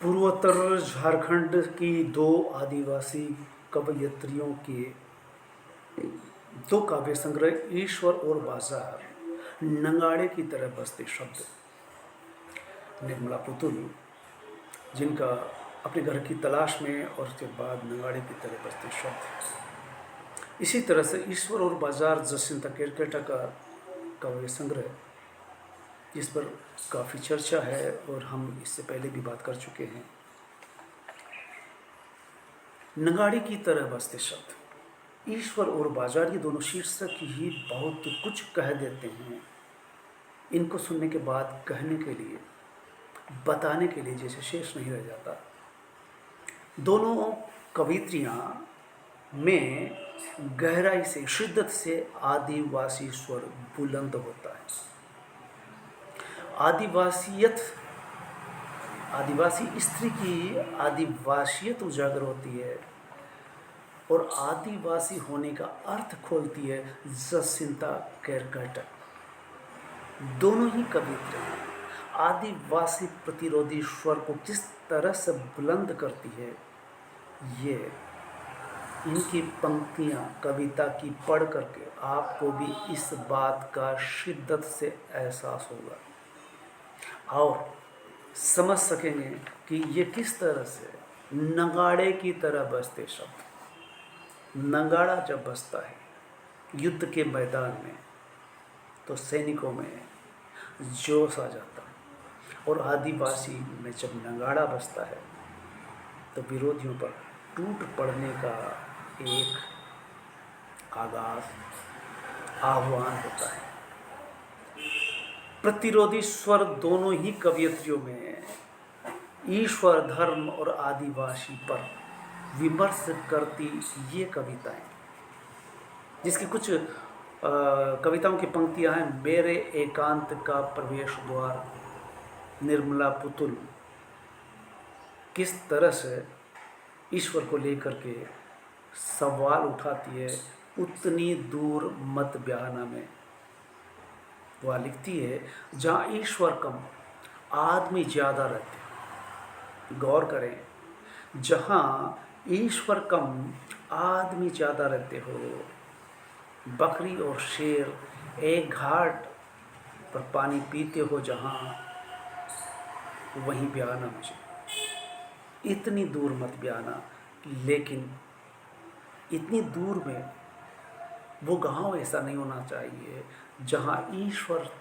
पूर्वोत्तर झारखंड की दो आदिवासी कवयित्रियों के दो काव्य संग्रह ईश्वर और बाजार नंगाड़े की तरह बसते शब्द। निर्मला पुतुल, जिनका अपने घर की तलाश में और उसके बाद नंगाड़े की तरह बसते शब्द। इसी तरह से ईश्वर और बाजार जसिंता केरकेटा का काव्य संग्रह, जिस पर काफ़ी चर्चा है और हम इससे पहले भी बात कर चुके हैं। नंगाड़े की तरह बसते शब्द, ईश्वर और बाजार, ये दोनों शीर्षक ही बहुत कुछ कह देते हैं। इनको सुनने के बाद कहने के लिए, बताने के लिए जैसे शेष नहीं रह जाता। दोनों कवित्रियाँ में गहराई से, शिद्दत से आदिवासी स्वर बुलंद होता है। आदिवासी स्त्री की आदिवासियत उजागर होती है और आदिवासी होने का अर्थ खोलती है जसिंता केरकेटा। दोनों ही कवित्रियाँ आदिवासी प्रतिरोधी स्वर को किस तरह से बुलंद करती है, ये इनकी पंक्तियाँ कविता की पढ़ करके आपको भी इस बात का शिद्दत से एहसास होगा और समझ सकेंगे कि ये किस तरह से नगाड़े की तरह बजते शब्द। नगाड़ा जब बजता है युद्ध के मैदान में तो सैनिकों में जोश आ जाता है, और आदिवासी में जब नगाड़ा बजता है तो विरोधियों पर टूट पड़ने का एक आगाज, आह्वान होता है। प्रतिरोधी स्वर दोनों ही कवियत्रियों में ईश्वर, धर्म और आदिवासी पर विमर्श करती ये कविताएं, जिसकी कुछ कविताओं की पंक्तियां हैं। मेरे एकांत का प्रवेश द्वार, निर्मला पुतुल किस तरह से ईश्वर को लेकर के सवाल उठाती है। उतनी दूर मत ब्याहना में वह लिखती है जहाँ ईश्वर कम आदमी ज़्यादा रहते। गौर करें, जहाँ ईश्वर कम आदमी ज़्यादा रहते हो, बकरी और शेर एक घाट पर पानी पीते हो जहाँ, वहीं ब्याहना मुझे। इतनी दूर मत ब्याहना, लेकिन इतनी दूर में वो गांव ऐसा नहीं होना चाहिए जहाँ ईश्वर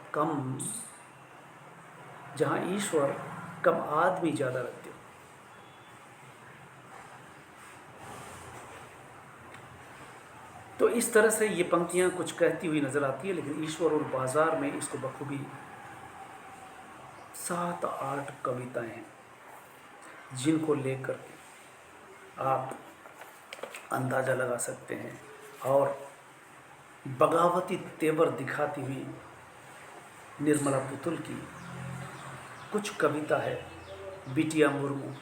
कम आदमी ज़्यादा रहते हो। तो इस तरह से ये पंक्तियाँ कुछ कहती हुई नज़र आती है, लेकिन ईश्वर और बाजार में इसको बखूबी 7-8 कविताएं हैं जिनको लेकर के आप अंदाज़ा लगा सकते हैं। और बगावती तेवर दिखाती हुई निर्मला पुतुल की कुछ कविता है, बिटिया मुर्मू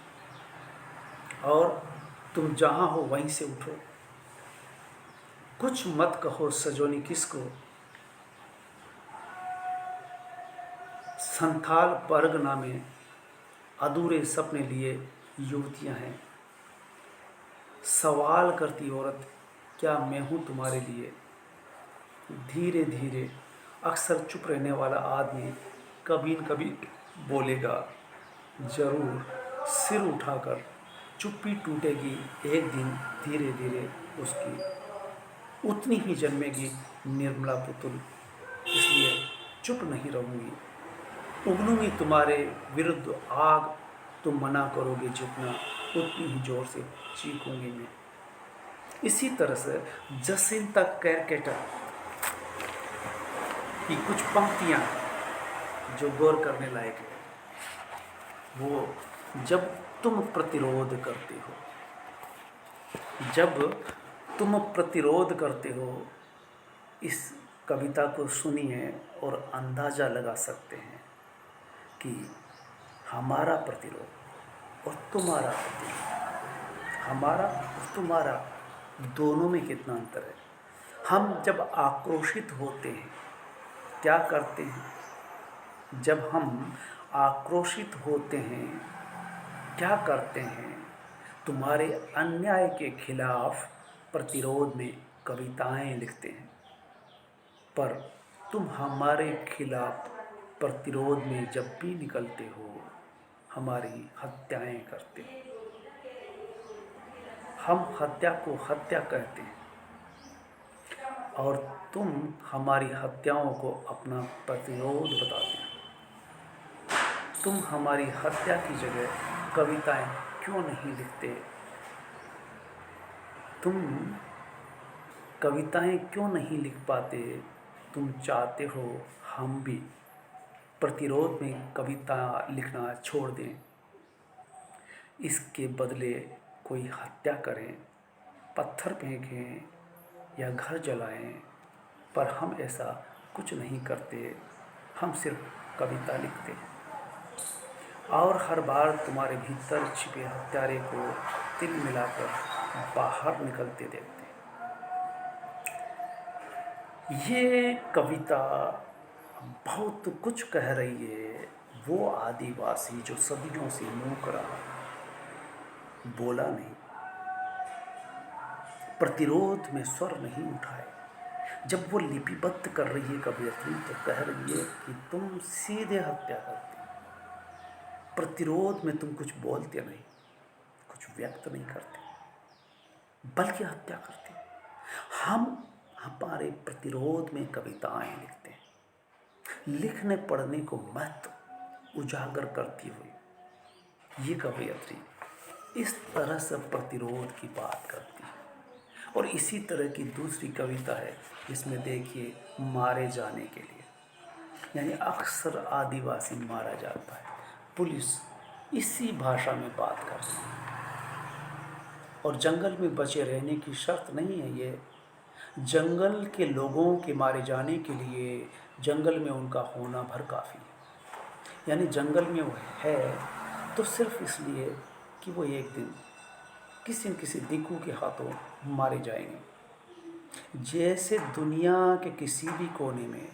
और तुम जहाँ हो वहीं से उठो, कुछ मत कहो सजोनी किसको, संथाल परगना में अधूरे सपने लिए युवतियां हैं, सवाल करती औरत क्या मैं हूँ तुम्हारे लिए, धीरे धीरे अक्सर चुप रहने वाला आदमी कभी न कभी बोलेगा ज़रूर, सिर उठाकर चुप्पी टूटेगी एक दिन, धीरे धीरे उसकी उतनी ही जन्मेगी निर्मला पुतुल, इसलिए चुप नहीं रहूँगी, उगलूँगी तुम्हारे विरुद्ध आग, तुम मना करोगे जितना उतनी ही जोर से चीखूँगी मैं। इसी तरह से जसिंता केरकेटा की कुछ पंक्तियाँ जो गौर करने लायक है, वो जब तुम प्रतिरोध करते हो, इस कविता को सुनिए और अंदाज़ा लगा सकते हैं कि हमारा प्रतिरोध और तुम्हारा प्रतिरोध, हमारा और तुम्हारा दोनों में कितना अंतर है। हम जब आक्रोशित होते हैं क्या करते हैं? जब हम आक्रोशित होते हैं क्या करते हैं, तुम्हारे अन्याय के खिलाफ प्रतिरोध में कविताएं लिखते हैं, पर तुम हमारे खिलाफ प्रतिरोध में जब भी निकलते हो हमारी हत्याएं करते हो। हम हत्या को हत्या कहते हैं और तुम हमारी हत्याओं को अपना प्रतिरोध बताते हो। तुम हमारी हत्या की जगह कविताएं क्यों नहीं लिखते? तुम कविताएं क्यों नहीं लिख पाते? तुम चाहते हो हम भी प्रतिरोध में कविता लिखना छोड़ दें, इसके बदले कोई हत्या करें, पत्थर फेंकें या घर जलाएं, पर हम ऐसा कुछ नहीं करते। हम सिर्फ कविता लिखते हैं और हर बार तुम्हारे भीतर छिपे हत्यारे को तिल मिलाकर बाहर निकलते देखते हैं। ये कविता बहुत कुछ कह रही है। वो आदिवासी जो सदियों से मूक रहा, बोला नहीं, प्रतिरोध में स्वर नहीं उठाए, जब वो लिपिबद्ध कर रही है कवियत्री तो कह रही है कि तुम सीधे हत्या करते, प्रतिरोध में तुम कुछ बोलते नहीं, कुछ व्यक्त नहीं करते, बल्कि हत्या करते। हम हमारे प्रतिरोध में कविताएं लिखते हैं, लिखने पढ़ने को महत्व उजागर करती हुई ये कवियत्री इस तरह से प्रतिरोध की बात करती है। और इसी तरह की दूसरी कविता है जिसमें देखिए मारे जाने के लिए, यानी अक्सर आदिवासी मारा जाता है, पुलिस इसी भाषा में बात करती है। और जंगल में बचे रहने की शर्त नहीं है ये, जंगल के लोगों के मारे जाने के लिए जंगल में उनका होना भर काफ़ी है। यानी जंगल में वो है तो सिर्फ इसलिए कि वो एक दिन किसी न किसी दिक्कू के हाथों मारे जाएंगे। जैसे दुनिया के किसी भी कोने में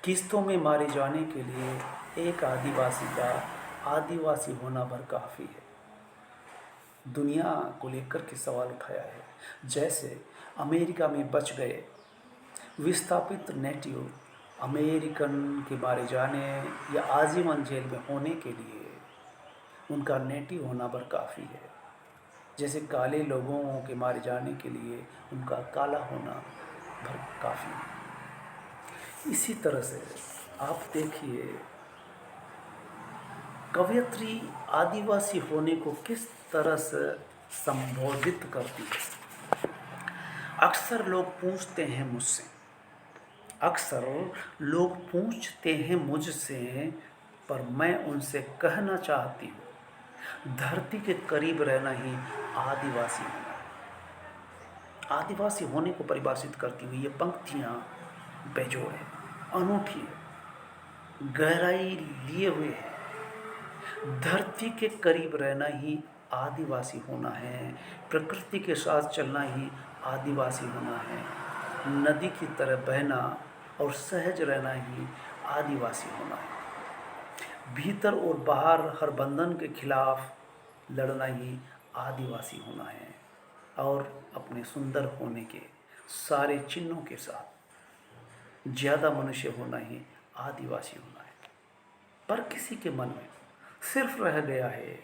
किस्तों में मारे जाने के लिए एक आदिवासी का आदिवासी होना भर काफ़ी है। दुनिया को लेकर के सवाल उठाया है। जैसे अमेरिका में बच गए विस्थापित नेटिव अमेरिकन के मारे जाने या आजीवन जेल में होने के लिए उनका नेटिव होना भर काफ़ी है। जैसे काले लोगों के मारे जाने के लिए उनका काला होना भर काफ़ी है। इसी तरह से आप देखिए कवयित्री आदिवासी होने को किस तरह से संबोधित करती है। अक्सर लोग पूछते हैं मुझसे, अक्सर लोग पूछते हैं मुझसे, पर मैं उनसे कहना चाहती हूँ धरती के करीब रहना ही आदिवासी होना है। आदिवासी होने को परिभाषित करती हुई ये पंक्तियाँ बेजोड़ है, अनूठी है, गहराई लिए हुए है। धरती के करीब रहना ही आदिवासी होना है, प्रकृति के साथ चलना ही आदिवासी होना है, नदी की तरह बहना और सहज रहना ही आदिवासी होना है, भीतर और बाहर हर बंधन के खिलाफ लड़ना ही आदिवासी होना है, और अपने सुंदर होने के सारे चिन्हों के साथ ज़्यादा मनुष्य होना ही आदिवासी होना है। पर किसी के मन में सिर्फ रह गया है,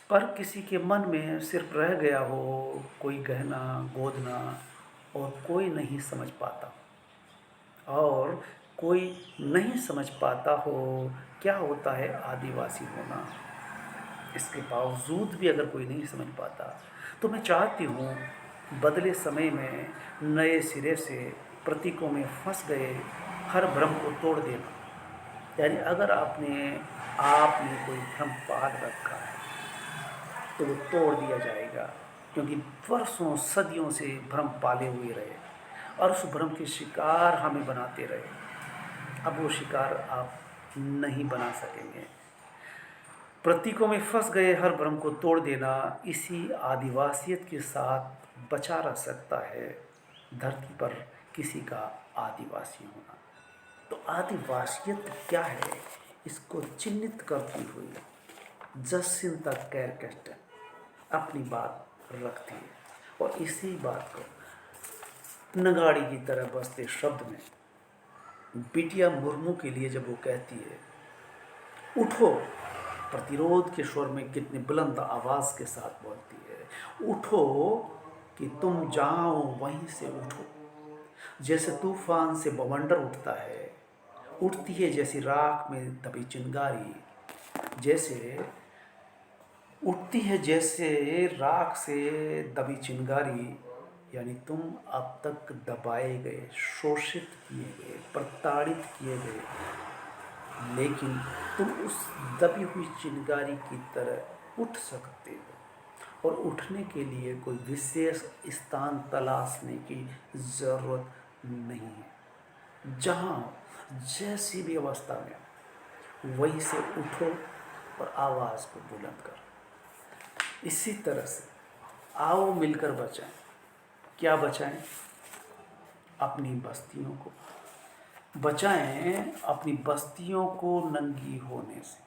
पर किसी के मन में सिर्फ रह गया हो कोई गहना गोदना, और कोई नहीं समझ पाता, और कोई नहीं समझ पाता हो क्या होता है आदिवासी होना। इसके बावजूद भी अगर कोई नहीं समझ पाता तो मैं चाहती हूँ बदले समय में नए सिरे से प्रतीकों में फंस गए हर भ्रम को तोड़ देना। यानी अगर आपने कोई भ्रम पाल रखा है तो वो तोड़ दिया जाएगा, क्योंकि वर्षों सदियों से भ्रम पाले हुए रहे और उस भ्रम के शिकार हमें बनाते रहे। अब वो शिकार आप नहीं बना सकेंगे। प्रतीकों में फंस गए हर भ्रम को तोड़ देना इसी आदिवासियत के साथ बचा रह सकता है धरती पर किसी का आदिवासी होना। तो आदिवासियत क्या है, इसको चिन्हित करती हुई जसिंता कैरकेस्टन अपनी बात रखती है। और इसी बात को नगाड़ी की तरह बजते शब्द में बिटिया मुर्मू के लिए जब वो कहती है उठो, प्रतिरोध के स्वर में कितनी बुलंद आवाज़ के साथ बोलती है, उठो कि तुम जहाँ हो वहीं से उठो। जैसे तूफान से बवंडर उठता है, उठती है जैसी राख में दबी चिंगारी, जैसे उठती है जैसे राख से दबी चिंगारी। यानी तुम अब तक दबाए गए, शोषित किए गए, प्रताड़ित किए गए, लेकिन तुम उस दबी हुई चिंगारी की तरह उठ सकते हो। और उठने के लिए कोई विशेष स्थान तलाशने की ज़रूरत नहीं है। जहाँ जैसी भी अवस्था में हो, वहीं से उठो और आवाज़ को बुलंद करो। इसी तरह से आओ मिलकर बचाएं। क्या बचाएं? अपनी बस्तियों को बचाएं, अपनी बस्तियों को नंगी होने से,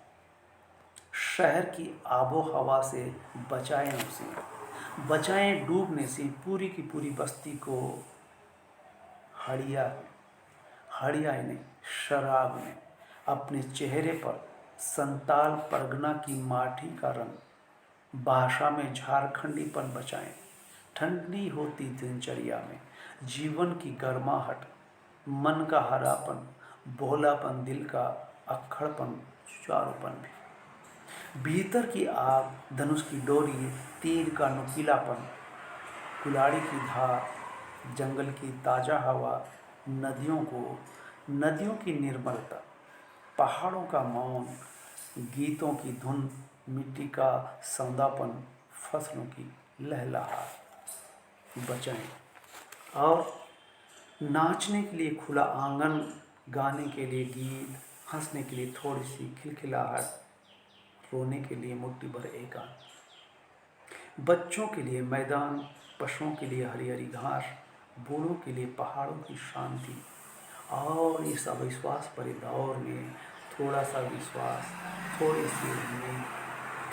शहर की आबो हवा से बचाएं, उसे बचाएं डूबने से। पूरी की पूरी बस्ती को हड़िया नहीं, शराब में अपने चेहरे पर संताल परगना की माटी का रंग, भाषा में झारखंडीपन बचाएं। ठंडी होती दिनचर्या में जीवन की गर्माहट, मन का हरापन, भोलापन, दिल का अक्खड़पन, जुझारूपन भी। भीतर की आग, धनुष की डोरी, तीर का नुकीलापन, कुल्हाड़ी की धार, जंगल की ताज़ा हवा, नदियों की निर्मलता, पहाड़ों का मौन, गीतों की धुन, मिट्टी का सौंदापन, फसलों की लहलहाट बचाएं। और नाचने के लिए खुला आंगन, गाने के लिए गीत, हंसने के लिए थोड़ी सी खिलखिलाहट, रोने के लिए मुट्ठी भर एकांत, बच्चों के लिए मैदान, पशुओं के लिए हरी हरी घास, बूढ़ों के लिए पहाड़ों की शांति। और इस अविश्वास भरे दौर में थोड़ा सा विश्वास, थोड़ी सी उम्मीद,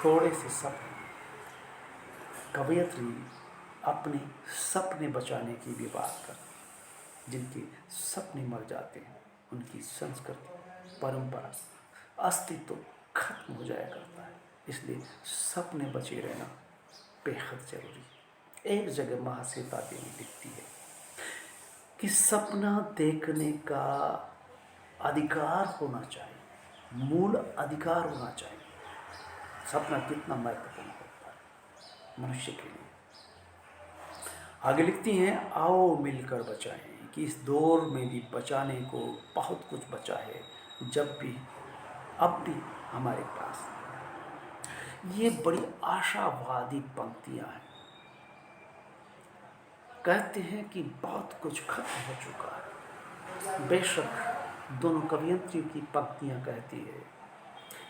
थोड़े से सपने। कवयित्री अपने सपने बचाने की भी बात करती। जिनके सपने मर जाते हैं, उनकी संस्कृति, परंपरा, अस्तित्व खत्म हो जाया करता है। इसलिए सपने बचे रहना बेहद जरूरी है। एक जगह महाश्वेता देवी लिखती है कि सपना देखने का अधिकार होना चाहिए, मूल अधिकार होना चाहिए। सपना कितना महत्वपूर्ण होता है मनुष्य के लिए। आगे लिखती हैं, आओ मिलकर बचाएं, कि इस दौर में भी बचाने को बहुत कुछ बचा है, जब भी अब भी हमारे पास। ये बड़ी आशावादी पंक्तियां हैं। कहते हैं कि बहुत कुछ खत्म हो चुका है। बेशक दोनों कवयित्रियों की पंक्तियां कहती है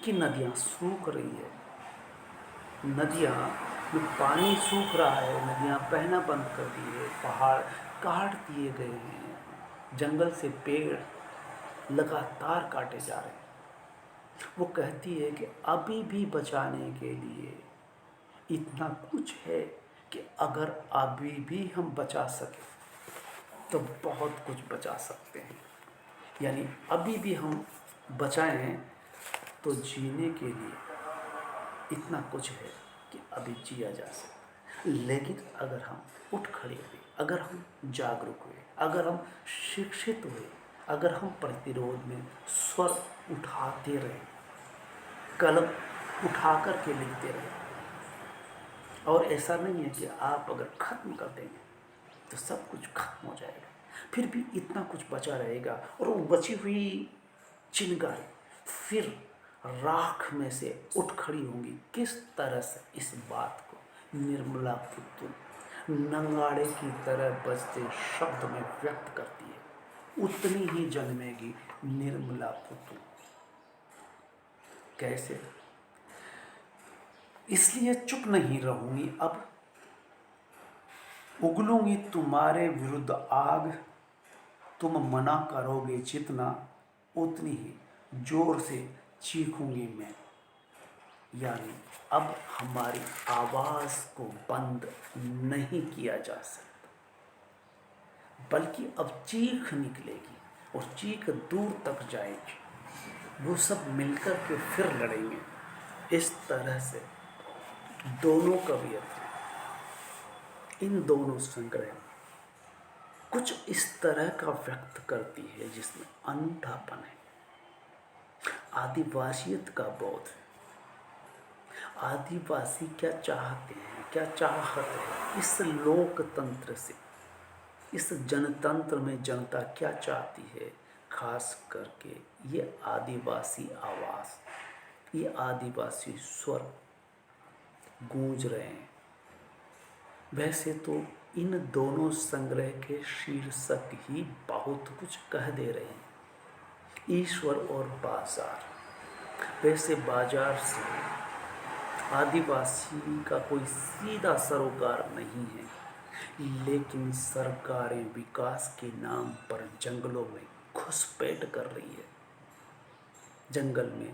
कि नदियां सूख रही है, नदियां में पानी सूख रहा है, नदियां बहना बंद कर दी है, पहाड़ काट दिए गए हैं, जंगल से पेड़ लगातार काटे जा रहे हैं। वो कहती है कि अभी भी बचाने के लिए इतना कुछ है कि अगर अभी भी हम बचा सकें तो बहुत कुछ बचा सकते हैं। यानी अभी भी हम बचाएं तो जीने के लिए इतना कुछ है कि अभी जिया जा सकता है। लेकिन अगर हम उठ खड़े हुए, अगर हम जागरूक हुए, अगर हम शिक्षित हुए, अगर हम प्रतिरोध में स्वर उठाते रहे, कलम उठा कर के लिखते रहे, और ऐसा नहीं है कि आप अगर ख़त्म कर देंगे तो सब कुछ खत्म हो जाएगा, फिर भी इतना कुछ बचा रहेगा। और वो बची हुई चिंगारी फिर राख में से उठ खड़ी होंगी। किस तरह से इस बात को निर्मला पुतुल नंगाड़े की तरह बजते शब्द में व्यक्त करती है, उतनी ही जन्मेगी निर्मला पुतुल। कैसे? इसलिए चुप नहीं रहूंगी, अब उगलूंगी तुम्हारे विरुद्ध आग, तुम मना करोगे जितना, उतनी ही जोर से चीखूंगी मैं। यानी अब हमारी आवाज़ को बंद नहीं किया जा सकता, बल्कि अब चीख निकलेगी और चीख दूर तक जाएगी। वो सब मिलकर के फिर लड़ेंगे। इस तरह से दोनों कवियतें, इन दोनों संग्रह कुछ इस तरह का व्यक्त करती है जिसमें अनूठापन है, आदिवासियत का बोध है। आदिवासी क्या चाहते हैं, क्या चाहत है इस लोकतंत्र से, इस जनतंत्र में जनता क्या चाहती है, खास करके ये आदिवासी आवाज़, ये आदिवासी स्वर गूंज रहे हैं। वैसे तो इन दोनों संग्रह के शीर्षक ही बहुत कुछ कह दे रहे हैं, ईश्वर और बाजार। वैसे बाजार से आदिवासी का कोई सीधा सरोकार नहीं है, लेकिन सरकारें विकास के नाम पर जंगलों में घुसपैठ कर रही है, जंगल में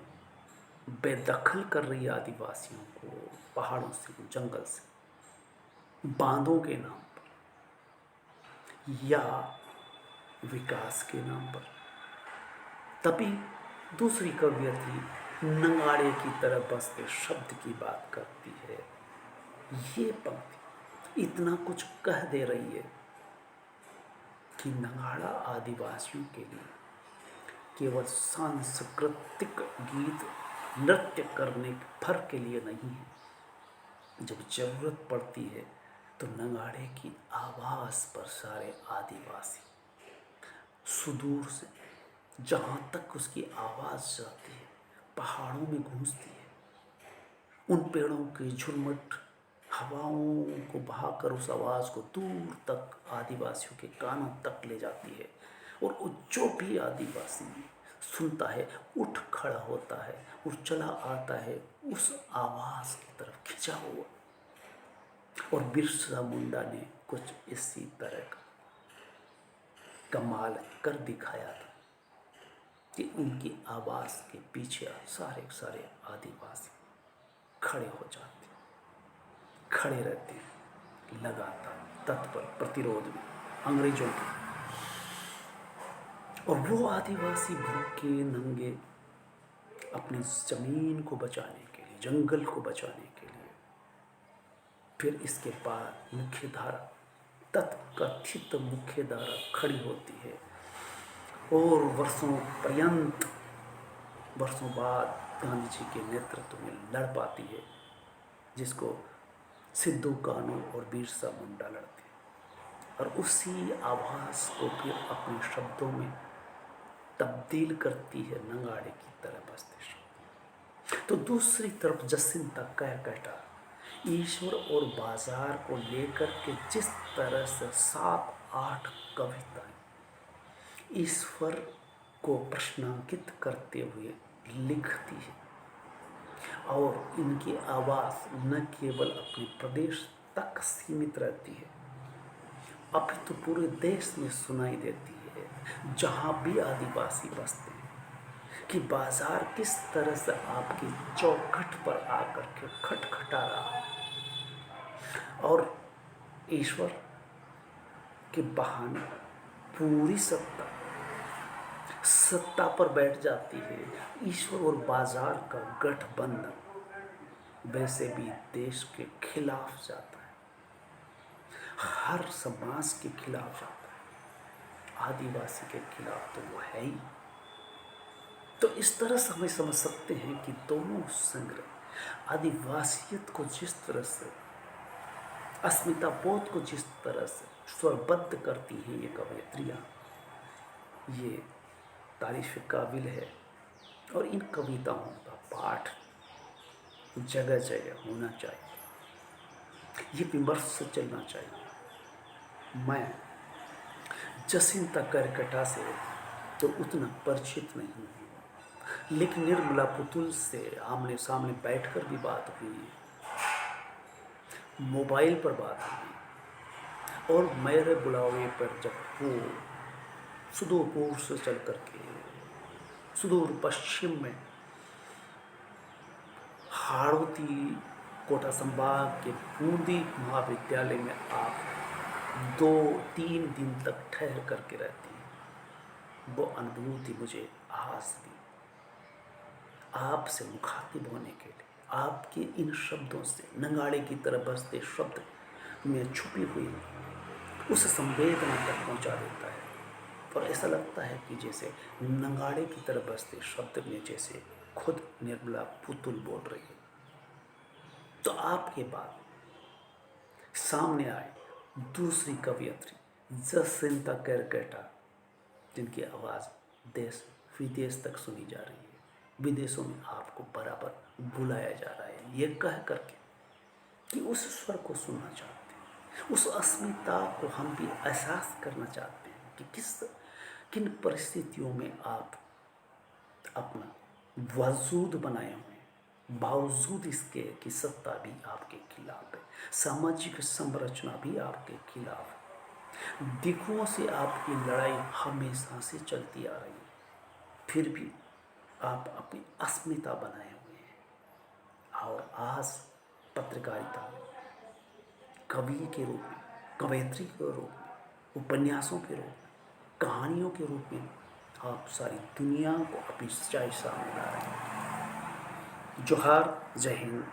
बेदखल कर रही है आदिवासियों को, पहाड़ों से, जंगल से, बांधों के नाम पर या विकास के नाम पर। तभी दूसरी कवियत नंगाड़े की तरह बसते शब्द की बात करती है। ये पंक्ति इतना कुछ कह दे रही है कि नंगाड़ा आदिवासियों के लिए केवल सांस्कृतिक गीत नृत्य करने भर के लिए नहीं है। जब जरूरत पड़ती है तो नंगाड़े की आवाज़ पर सारे आदिवासी सुदूर से, जहाँ तक उसकी आवाज़ जाती है, पहाड़ों में गूंजती है, उन पेड़ों की झुरमुट हवाओं को बहाकर उस आवाज़ को दूर तक आदिवासियों के कानों तक ले जाती है। और जो भी आदिवासी सुनता है उठ खड़ा होता है और चला आता है उस आवाज़ की तरफ खिंचा हुआ। और बिरसा मुंडा ने कुछ इसी तरह का कमाल कर दिखाया था कि उनकी आवाज़ के पीछे सारे सारे आदिवासी खड़े हो जाते, खड़े रहते हैं लगातार तत्पर प्रतिरोध में अंग्रेजों के। और वो आदिवासी भूखे नंगे अपनी ज़मीन को बचाने के लिए, जंगल को बचाने के लिए, फिर इसके बाद मुख्य धारा, तथाकथित मुख्य धारा खड़ी होती है और वर्षों पर्यंत, वर्षों बाद गांधी जी के नेतृत्व में लड़ पाती है, जिसको सिद्धू कानू और बिरसा मुंडा लड़ते हैं। और उसी आवाज़ को फिर अपने शब्दों में तब्दील करती है नंगाड़े की तरह बसते शब्द। तो दूसरी तरफ जसिंता कैरकेटा ईश्वर और बाजार को लेकर के जिस तरह से 7-8 कविताएं ईश्वर को प्रश्नांकित करते हुए लिखती है, और इनकी आवाज़ न केवल अपने प्रदेश तक सीमित रहती है, अपितु पूरे देश में सुनाई देती है जहाँ भी आदिवासी बसते हैं, कि बाजार किस तरह से आपकी चौखट पर आकर के खटखटा रहा है और ईश्वर के बहाने पूरी सत्ता पर बैठ जाती है। ईश्वर और बाजार का गठबंधन वैसे भी देश के खिलाफ जाता है, हर समाज के खिलाफ जाता है, आदिवासी के खिलाफ तो वो है ही। तो इस तरह से हमें समझ सकते हैं कि दोनों संग्रह आदिवासियत को जिस तरह से, अस्मिता बोध को जिस तरह से स्वरबद्ध करती हैं ये कवयित्रियाँ, ये तारीफ काबिल है। और इन कविताओं का पाठ जगह जगह होना चाहिए, ये विमर्श से चलना चाहिए। मैं जसिंता कैरकेटा से तो उतना परिचित नहीं हूँ, लेकिन निर्मला पुतुल से आमने सामने बैठकर भी बात हुई, मोबाइल पर बात हुई, और मेरे बुलावे पर जब वो सुदूर पूर्व से चल करके सुदूर पश्चिम में हाड़ौती कोटा संभाग के बूंदी महाविद्यालय में आप 2-3 दिन तक ठहर करके रहती हैं। वो अनुभूति मुझे आज भी आपसे मुखातिब होने के लिए, आपके इन शब्दों से, नगाड़े की तरह बजते शब्द में छुपी हुई उस संवेदना तक पहुंचा देता है। और ऐसा लगता है कि जैसे नगाड़े की तरह बजते शब्द में जैसे खुद निर्मला पुतुल बोल रही है। तो आपके बाद सामने आए दूसरी कवियत्री जसिंता केरकेटा, जिनकी आवाज़ देश विदेश तक सुनी जा रही है। विदेशों में आपको बराबर बुलाया जा रहा है, ये कह करके कि उस स्वर को सुनना चाहते हैं, उस अस्मिता को हम भी एहसास करना चाहते हैं कि किन परिस्थितियों में आप अपना वजूद बनाए हुए हैं, बावजूद इसके कि सत्ता भी आपके खिलाफ है, सामाजिक संरचना भी आपके खिलाफ है, दिखुओं से आपकी लड़ाई हमेशा से चलती आ रही है, फिर भी आप अपनी अस्मिता बनाए हुए हैं। और आज पत्रकारिता में कवि के रूप में, कवयित्री के रूप में, उपन्यासों के रूप में, कहानियों के रूप में आप सारी दुनिया को अपनी सच्चाई सामने ला रहे हैं। जोहार, जय हिंद,